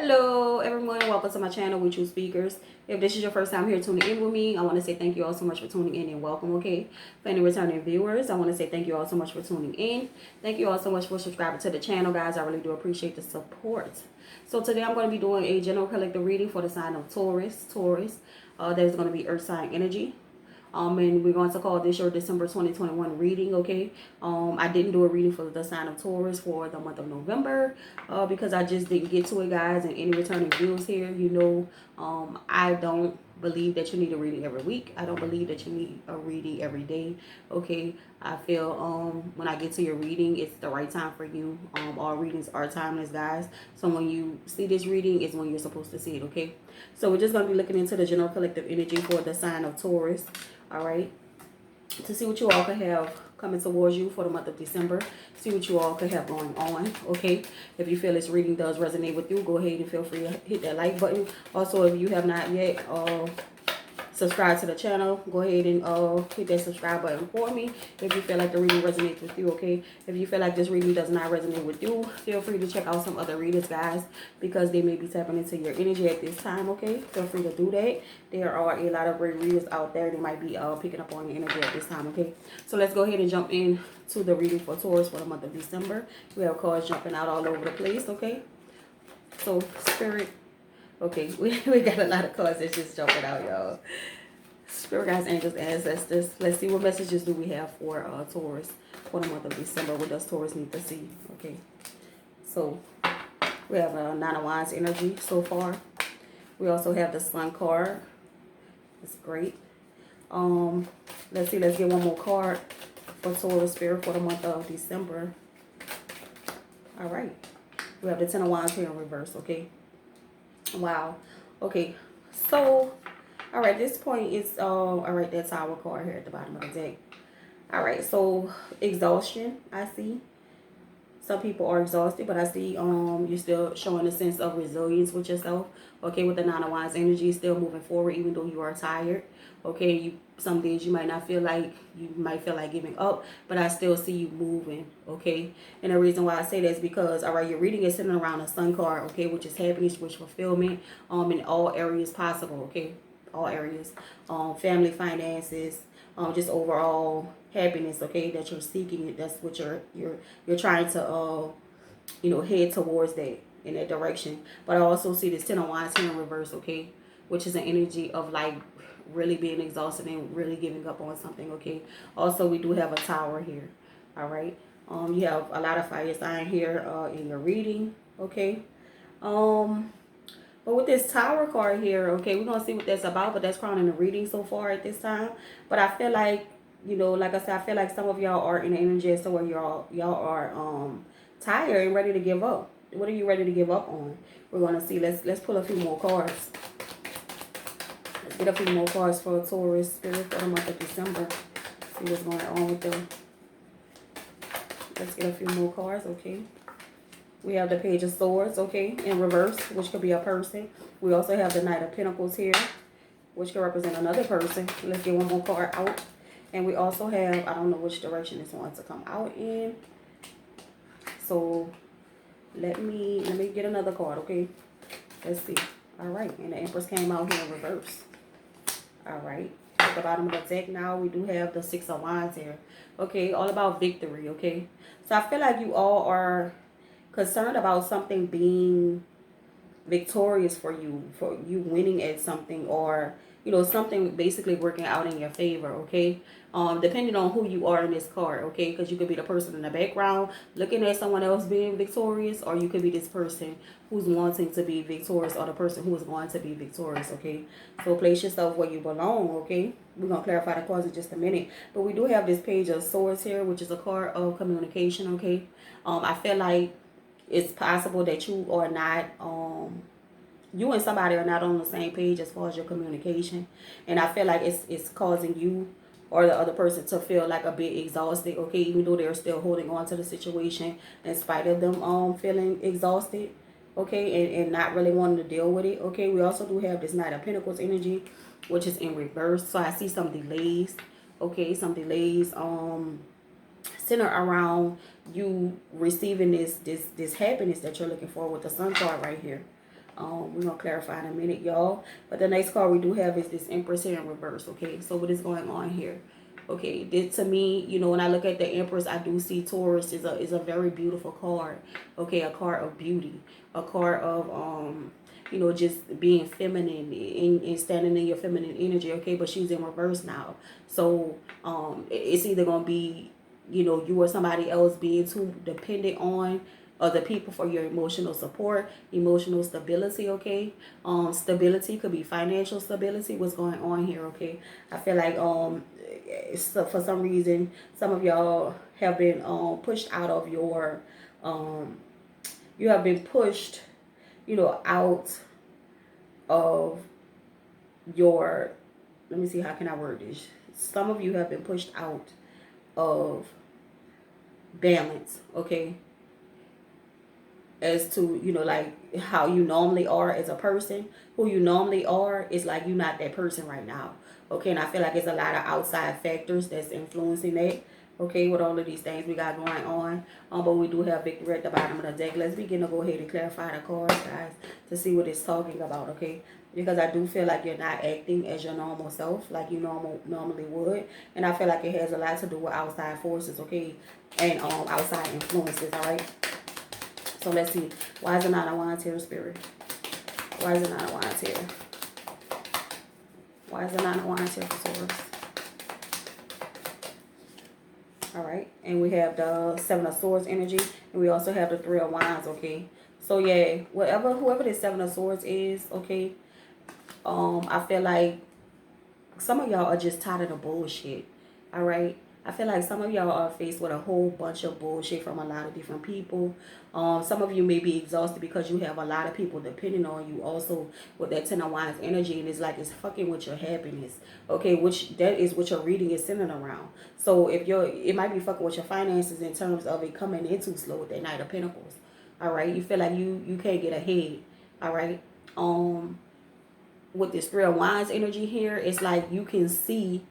Hello everyone, welcome to my channel, We Choose Speakers. If this is your first time here tuning in with me, I want to say thank you all so much for tuning in and welcome, okay? For any returning viewers, I want to say thank you all so much for tuning in. Thank you all so much for subscribing to the channel, guys. I really do appreciate the support. So today I'm going to be doing a general collective reading for the sign of Taurus. There's going to be earth sign energy. And we're going to call this your December 2021 reading, okay? I didn't do a reading for the sign of Taurus for the month of November because I just didn't get to it, guys. And any returning viewers here, you know, I don't believe that you need a reading every week. I don't believe that you need a reading every day, okay? I feel when I get to your reading, it's the right time for you. All readings are timeless, guys. So when you see this reading, is when you're supposed to see it, okay? So we're just going to be looking into the general collective energy for the sign of Taurus. All right, to see what you all could have coming towards you for the month of December. See what you all could have going on, okay? If you feel this reading does resonate with you, go ahead and feel free to hit that like button. Also, if you have not yet subscribe to the channel, go ahead and hit that subscribe button for me if you feel like the reading resonates with you, okay? If you feel like this reading does not resonate with you, feel free to check out some other readers, guys, because they may be tapping into your energy at this time, okay? Feel free to do that. There are a lot of great readers out there. They might be picking up on your energy at this time, okay? So let's go ahead and jump in to the reading for Taurus for the month of December. We have cards jumping out all over the place, okay? So, Spirit, okay, we got a lot of cards that's just jumping out, y'all. Spirit guides, angels, ancestors. Let's see what messages do we have for Taurus for the month of December. What does Taurus need to see? Okay. So we have a Nine of Wands energy so far. We also have the Sun card. It's great. Let's see. Let's get one more card for Taurus Spirit for the month of December. All right. We have the Ten of Wands here in reverse. Okay. Wow. Okay. So. All right, this point is, all right, that Tower card here at the bottom of the deck. All right, so exhaustion, I see. Some people are exhausted, but I see you're still showing a sense of resilience with yourself. Okay, with the Nine of Wands energy, still moving forward even though you are tired. Okay, some days you might not feel like, you might feel like giving up, but I still see you moving, okay? And the reason why I say that is because, all right, your reading is sitting around a Sun card, okay, which is happiness, which fulfillment in all areas possible, okay? All areas, family, finances, just overall happiness, okay, that you're seeking. That's what you're trying to you know, head towards that, in that direction. But I also see this Ten of Wands here in reverse, okay, which is an energy of like really being exhausted and really giving up on something, okay? Also, we do have a Tower here. All right, you have a lot of fire sign here in your reading, okay? But with this Tower card here, okay, we're going to see what that's about, but that's crowning the reading so far at this time. But I feel like, you know, like I said, I feel like some of y'all are in the energy as to where y'all are tired and ready to give up. What are you ready to give up on? We're going to see. Let's pull a few more cards. Let's get a few more cards for Taurus Spirit for the month of December. See what's going on with them. Let's get a few more cards, okay? We have the Page of Swords, okay, in reverse, which could be a person. We also have the Knight of Pentacles here, which could represent another person. Let's get one more card out. And we also have, I don't know which direction this wants to come out in. So let me get another card, okay? Let's see. All right, and the Empress came out here in reverse. All right. At the bottom of the deck now, we do have the Six of Wands here. Okay, all about victory, okay? So I feel like you all are concerned about something being victorious for you winning at something, or you know, something basically working out in your favor, okay? Depending on who you are in this card, okay? Because you could be the person in the background looking at someone else being victorious, or you could be this person who's wanting to be victorious, or the person who is going to be victorious, okay? So place yourself where you belong, okay? We're going to clarify the cards in just a minute. But we do have this Page of Swords here, which is a card of communication, okay? I feel like it's possible that you are not, you and somebody are not on the same page as far as your communication. And I feel like it's causing you or the other person to feel like a bit exhausted, okay? Even though they're still holding on to the situation in spite of them feeling exhausted, okay? And not really wanting to deal with it, okay? We also do have this Knight of Pentacles energy, which is in reverse. So I see some delays, okay? Some delays, center around you receiving this happiness that you're looking for with the Sun card right here. We're going to clarify in a minute, y'all. But the next card we do have is this Empress here in reverse, okay? So what is going on here? Okay, this, to me, you know, when I look at the Empress, I do see Taurus is a very beautiful card. Okay, a card of beauty, a card of you know, just being feminine and standing in your feminine energy. Okay, but she's in reverse now, so it's either gonna be, you know, you or somebody else being too dependent on other people for your emotional support, emotional stability. Okay, stability could be financial stability. What's going on here? Okay, I feel like so for some reason some of y'all have been pushed out of your you have been pushed, you know, out of your, let me see, how can I word this? Some of you have been pushed out of balance, okay? As to, you know, like how you normally are as a person, who you normally are, is like you're not that person right now, okay? And I feel like it's a lot of outside factors that's influencing that, okay, with all of these things we got going on. But we do have victory at the bottom of the deck. Let's begin to go ahead and clarify the cards, guys, to see what it's talking about, okay? Because I do feel like you're not acting as your normal self, like you normally would. And I feel like it has a lot to do with outside forces, okay? And outside influences, all right? So let's see. Why is the Nine of Wands here, Spirit? Why is the Nine of Wands here? Why is the Nine of Wands here for Taurus? All right. And we have the Seven of Swords energy. And we also have the Three of Wands, okay? So, yeah, whoever this Seven of Swords is, okay, I feel like some of y'all are just tired of the bullshit, all right? I feel like some of y'all are faced with a whole bunch of bullshit from a lot of different people. Some of you may be exhausted because you have a lot of people depending on you also with that Ten of Wands energy. And it's like it's fucking with your happiness, okay? Which that is what your reading is centered around. So if it might be fucking with your finances in terms of it coming in too slow with that Knight of Pentacles, all right? You feel like you can't get ahead, all right? With this Three of Wands energy here, it's like you can see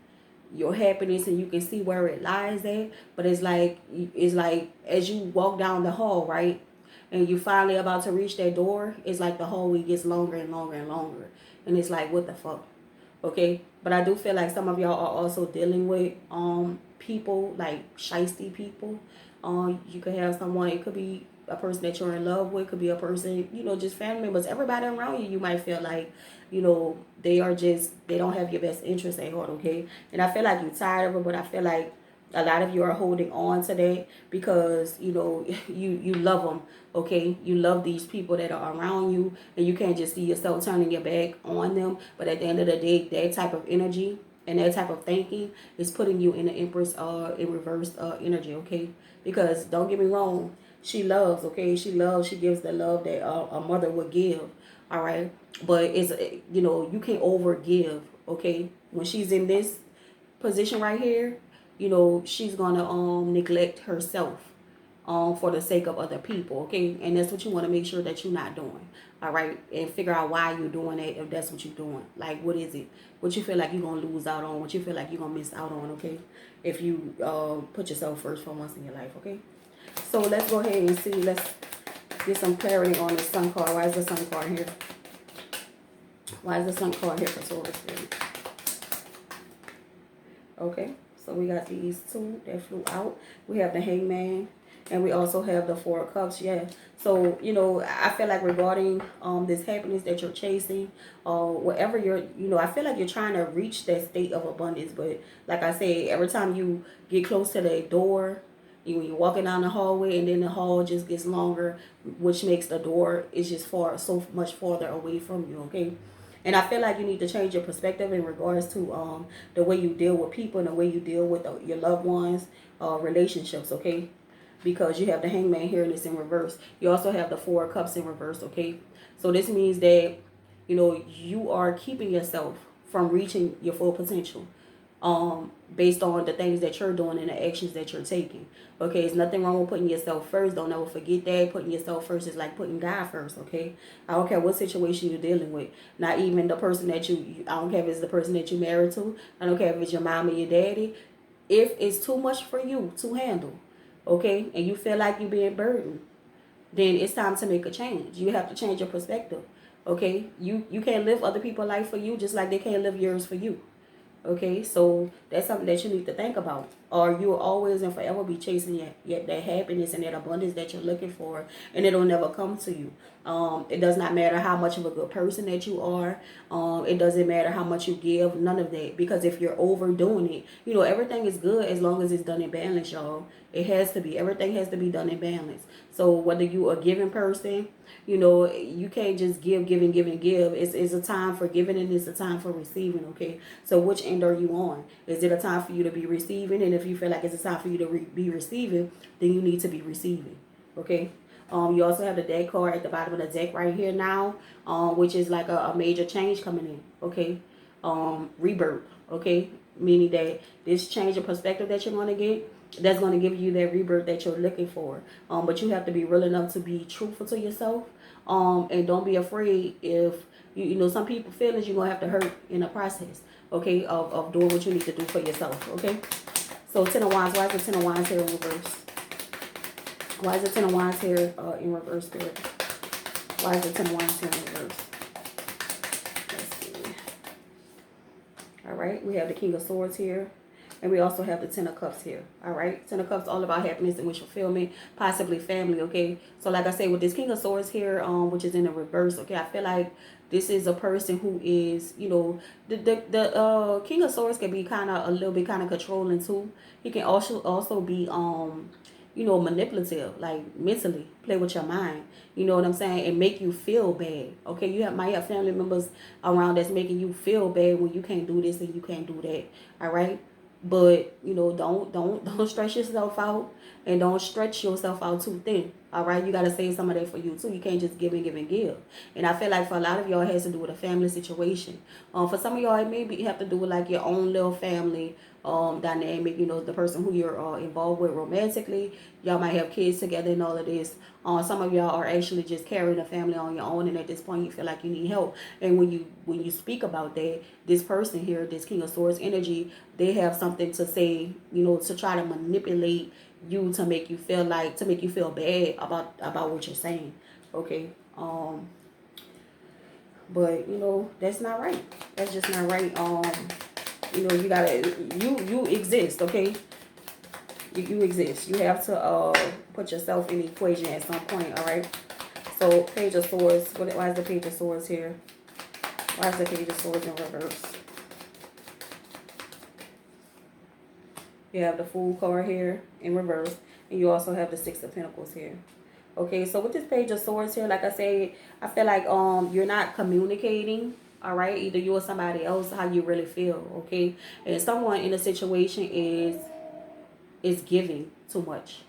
your happiness and you can see where it lies at, but it's like as you walk down the hall, right, and you finally about to reach that door, it's like the hallway gets longer and longer and longer, and it's like, what the fuck, okay? But I do feel like some of y'all are also dealing with people like shiesty people. You could have someone, it could be a person that you're in love with, could be a person, you know, just family members, everybody around you. You might feel like, you know, they don't have your best interest at heart, okay? And I feel like you're tired of it, but I feel like a lot of you are holding on to that because, you know, you love them, okay? You love these people that are around you, and you can't just see yourself turning your back on them. But at the end of the day, that type of energy and that type of thinking is putting you in the Empress in reverse energy, okay? Because don't get me wrong, she loves, okay? She gives the love that a mother would give, all right? But it's, you know, you can't over give, okay? When she's in this position right here, you know, she's gonna neglect herself for the sake of other people, okay? And that's what you want to make sure that you're not doing, all right? And figure out why you're doing it, if that's what you're doing. Like, what is it? What you feel like you're gonna lose out on? What you feel like you're gonna miss out on, okay? If you put yourself first for once in your life, okay? So let's go ahead and see. Let's get some clarity on the Sun card. Why is the Sun card here? Why is the Sun card here for Taurus? Okay, so we got these two that flew out. We have the Hangman, and we also have the Four of Cups. Yeah. So, you know, I feel like regarding this happiness that you're chasing, whatever you're, you know, I feel like you're trying to reach that state of abundance. But like I say, every time you get close to the door, you're walking down the hallway, and then the hall just gets longer, which makes the door is just so much farther away from you, okay? And I feel like you need to change your perspective in regards to the way you deal with people and the way you deal with your loved ones, relationships, okay? Because you have the Hangman here and it's in reverse. You also have the Four of Cups in reverse, okay? So this means that, you know, you are keeping yourself from reaching your full potential. Based on the things that you're doing and the actions that you're taking. Okay, there's nothing wrong with putting yourself first. Don't ever forget that. Putting yourself first is like putting God first, okay? I don't care what situation you're dealing with. Not even the person that I don't care if it's the person that you married to. I don't care if it's your mom or your daddy. If it's too much for you to handle, okay, and you feel like you're being burdened, then it's time to make a change. You have to change your perspective. Okay, you can't live other people's life for you just like they can't live yours for you. Okay, so that's something that you need to think about. Or you will always and forever be chasing yet that happiness and that abundance that you're looking for, and it'll never come to you. It does not matter how much of a good person that you are. It doesn't matter how much you give, none of that. Because if you're overdoing it, you know, everything is good as long as it's done in balance, y'all. It has to be. Everything has to be done in balance. So whether you are a giving person, you know, you can't just give. It's a time for giving and it's a time for receiving, okay? So which end are you on? Is it a time for you to be receiving? And if you feel like it's a time for you to be receiving, then you need to be receiving, okay? You also have the deck card at the bottom of the deck right here now, which is like a major change coming in, okay? Rebirth, okay? Meaning that this change of perspective that you're going to get, that's going to give you that rebirth that you're looking for. But you have to be real enough to be truthful to yourself. And don't be afraid if, you know, some people feelings you're going to have to hurt in the process, okay, of doing what you need to do for yourself, okay? So Ten of Wands, why is the Ten of Wands here in reverse? Why is the Ten of Wands here in reverse, Spirit? Why is the Ten of Wands here in reverse? Let's see. All right, we have the King of Swords here. And we also have the Ten of Cups here. All right. Ten of Cups all about happiness and wish fulfillment, possibly family. Okay. So like I said, with this King of Swords here, which is in the reverse. Okay. I feel like this is a person who is, you know, the King of Swords can be kind of a little bit kind of controlling too. He can also be you know, manipulative, like mentally play with your mind, you know what I'm saying, and make you feel bad. Okay, you might have family members around that's making you feel bad when you can't do this and you can't do that. All right. But, you know, don't stress yourself out and don't stretch yourself out too thin. All right. You got to save some of that for you too. You can't just give and give and give. And I feel like for a lot of y'all, it has to do with a family situation. For some of y'all, it may have to do with like your own little family dynamic, you know, the person who you're involved with romantically. Y'all might have kids together and all of this. Some of y'all are actually just carrying a family on your own, and at this point you feel like you need help. And when you speak about that, this person here, this King of Swords energy, they have something to say, you know, to try to manipulate you to make you feel bad about what you're saying. Okay. But you know, that's not right. That's just not right. You know, you exist, okay? You exist. You have to put yourself in the equation at some point, all right? So, Page of Swords. Why is the Page of Swords here? Why is the Page of Swords in reverse? You have the Fool card here in reverse. And you also have the Six of Pentacles here. Okay, so with this Page of Swords here, like I say, I feel like you're not communicating. All right, either you or somebody else, how you really feel, okay? And someone in a situation is giving too much.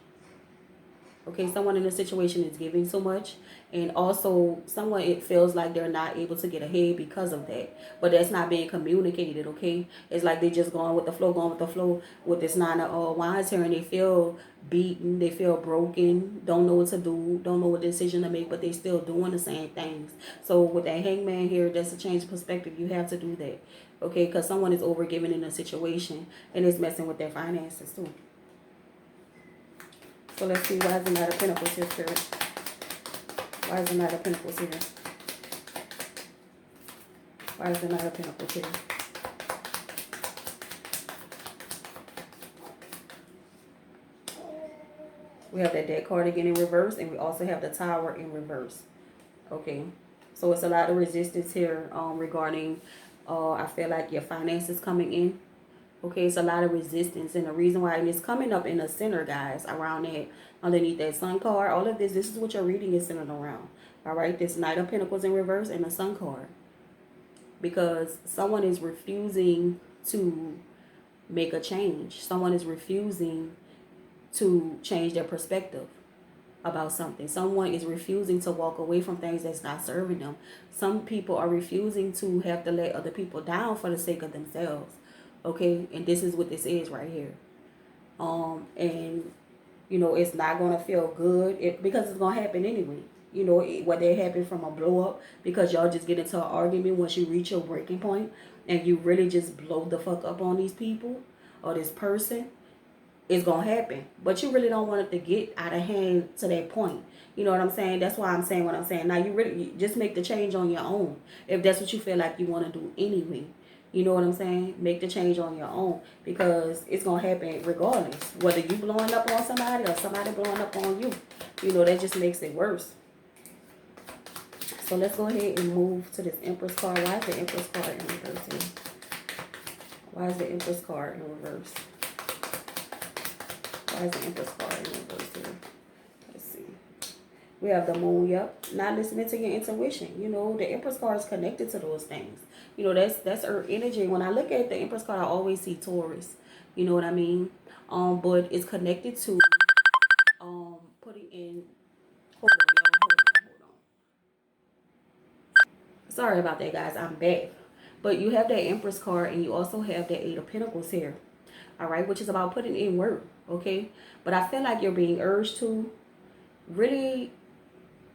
Okay, someone in a situation is giving so much, and also someone, it feels like they're not able to get ahead because of that, but that's not being communicated. Okay, it's like they just going with the flow with this Nine of Wands here, and they feel beaten, they feel broken, don't know what to do, don't know what decision to make, but they still doing the same things. So with that Hangman here, that's a change of perspective. You have to do that, okay? Because someone is overgiving in a situation and it's messing with their finances too. So let's see, why is the Knight of Pentacles here, Spirit? Why is the Knight of Pentacles here? Why is the Knight of Pentacles here? We have that deck card again in reverse, and we also have the Tower in reverse. Okay, so it's a lot of resistance here regarding, I feel like your finances coming in. Okay, it's a lot of resistance, and the reason why, and it's coming up in the center, guys, around that, underneath that Sun card. All of this is what your reading is centered around. All right, this Knight of Pentacles in reverse and the Sun card. Because someone is refusing to make a change. Someone is refusing to change their perspective about something. Someone is refusing to walk away from things that's not serving them. Some people are refusing to have to let other people down for the sake of themselves. Okay, and this is what this is right here. And you know, it's not going to feel good because it's going to happen anyway. You know, whether it happened from a blow up because y'all just get into an argument once you reach your breaking point and you really just blow the fuck up on these people or this person, it's gonna happen. But you really don't want it to get out of hand to that point. You know what I'm saying? That's why I'm saying what I'm saying. Now you just make the change on your own if that's what you feel like you want to do anyway. You know what I'm saying? Make the change on your own, because it's gonna happen regardless, whether you blowing up on somebody or somebody blowing up on you. You know, that just makes it worse. So let's go ahead and move to this Empress card. Why is the Empress card in reverse here? Why is the Empress card in reverse? Why is the Empress card in reverse here? Let's see. We have the Moon, yep. Not listening to your intuition. You know, the Empress card is connected to those things. You know, that's her energy. When I look at the Empress card, I always see Taurus. You know what I mean? But it's connected to putting in. Hold on, y'all. Hold on. Sorry about that, guys. I'm back. But you have that Empress card, and you also have that Eight of Pentacles here. All right, which is about putting in work. Okay, but I feel like you're being urged to really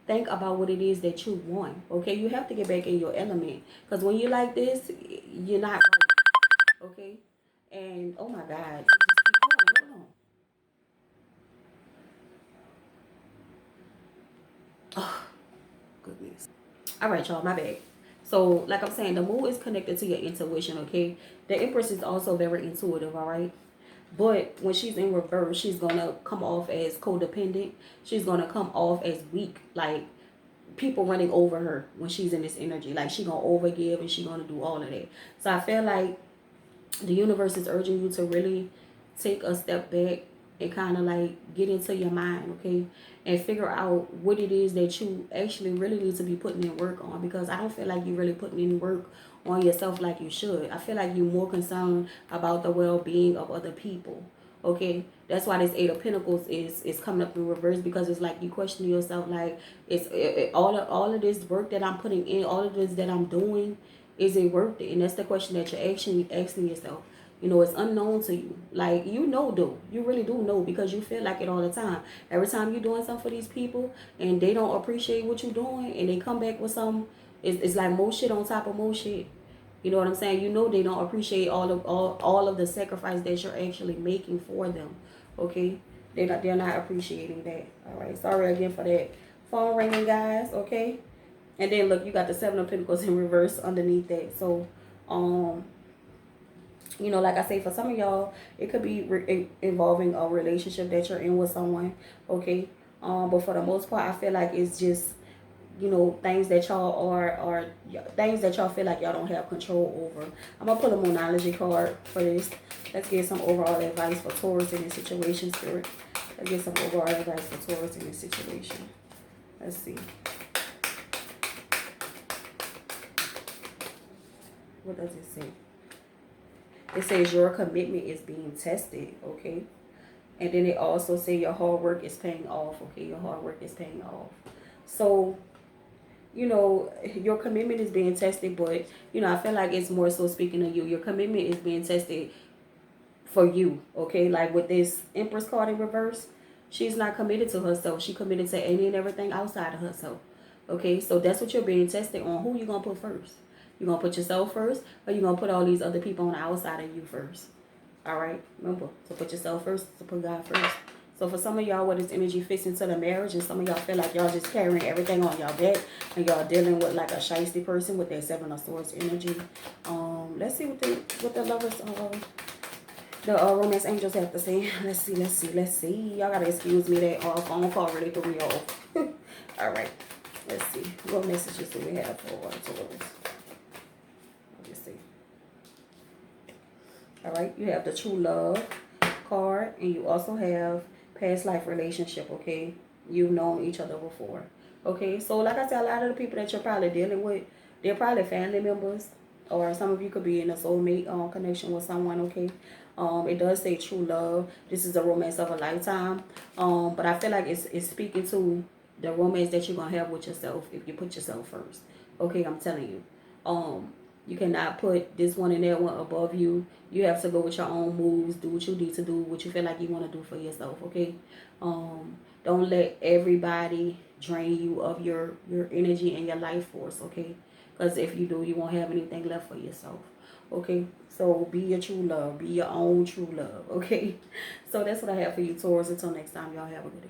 think about what it is that you want. Okay, you have to get back in your element, because when you're like this, you're not right. Okay, and oh my God, it just keep going. Hold on. Oh goodness. All right, y'all, my bad. So like I'm saying, the moon is connected to your intuition. Okay, the Empress is also very intuitive. All right. But when she's in reverse, she's going to come off as codependent. She's going to come off as weak. Like, people running over her when she's in this energy. Like, she's going to overgive and she's going to do all of that. So I feel like the universe is urging you to really take a step back and kind of like get into your mind, okay? And figure out what it is that you actually really need to be putting in work on. Because I don't feel like you're really putting in work on yourself like you should. I feel like you're more concerned about the well-being of other people, okay? That's why this Eight of Pentacles is coming up in reverse, because it's like you question yourself, like, all of this work that I'm putting in, all of this that I'm doing, is it worth it? And that's the question that you're actually asking yourself. You know, it's unknown to you. Like, you know, though. You really do know, because you feel like it all the time. Every time you're doing something for these people and they don't appreciate what you're doing and they come back with some, it's like more shit on top of more shit. You know what I'm saying? You know they don't appreciate all of the sacrifice that you're actually making for them. Okay? They're not appreciating that. All right. Sorry again for that phone ringing, guys. Okay? And then look, you got the Seven of Pentacles in reverse underneath that. So, you know, like I say, for some of y'all, it could be involving a relationship that you're in with someone, okay? But for the most part, I feel like it's just, you know, things that y'all are things that y'all feel like y'all don't have control over. I'm gonna put a Moonology card for this. Let's get some overall advice for Taurus in this situation, Spirit. Let's get some overall advice for Taurus in this situation. Let's see. What does it say? It says your commitment is being tested, okay? And then it also says your hard work is paying off, okay? Your hard work is paying off. So, you know, your commitment is being tested, but, you know, I feel like it's more so speaking of you. Your commitment is being tested for you, okay? Like with this Empress card in reverse, she's not committed to herself. She committed to any and everything outside of herself, okay? So that's what you're being tested on. Who you going to put first? You going to put yourself first, or you going to put all these other people on the outside of you first? All right? Remember, to put yourself first, to put God first. So for some of y'all, where this energy fits into the marriage, and some of y'all feel like y'all just carrying everything on y'all back, and y'all dealing with like a shiesty person with that Seven of Swords energy. Let's see what the lovers, the romance angels have to say. Let's see. Y'all gotta excuse me, that phone call really threw me off. All right. Let's see. What messages do we have for Taurus? All right, you have the True Love card, and you also have past life relationship, okay? You've known each other before, okay? So like I said, a lot of the people that you're probably dealing with, they're probably family members, or some of you could be in a soulmate connection with someone, okay? It does say true love. This is a romance of a lifetime, but I feel like it's speaking to the romance that you're going to have with yourself if you put yourself first, okay? I'm telling you. You cannot put this one and that one above you. You have to go with your own moves. Do what you need to do. What you feel like you want to do for yourself, okay? Don't let everybody drain you of your energy and your life force, okay? Because if you do, you won't have anything left for yourself. Okay, so be your true love. Be your own true love. Okay, so that's what I have for you, Taurus. Until next time, y'all have a good day.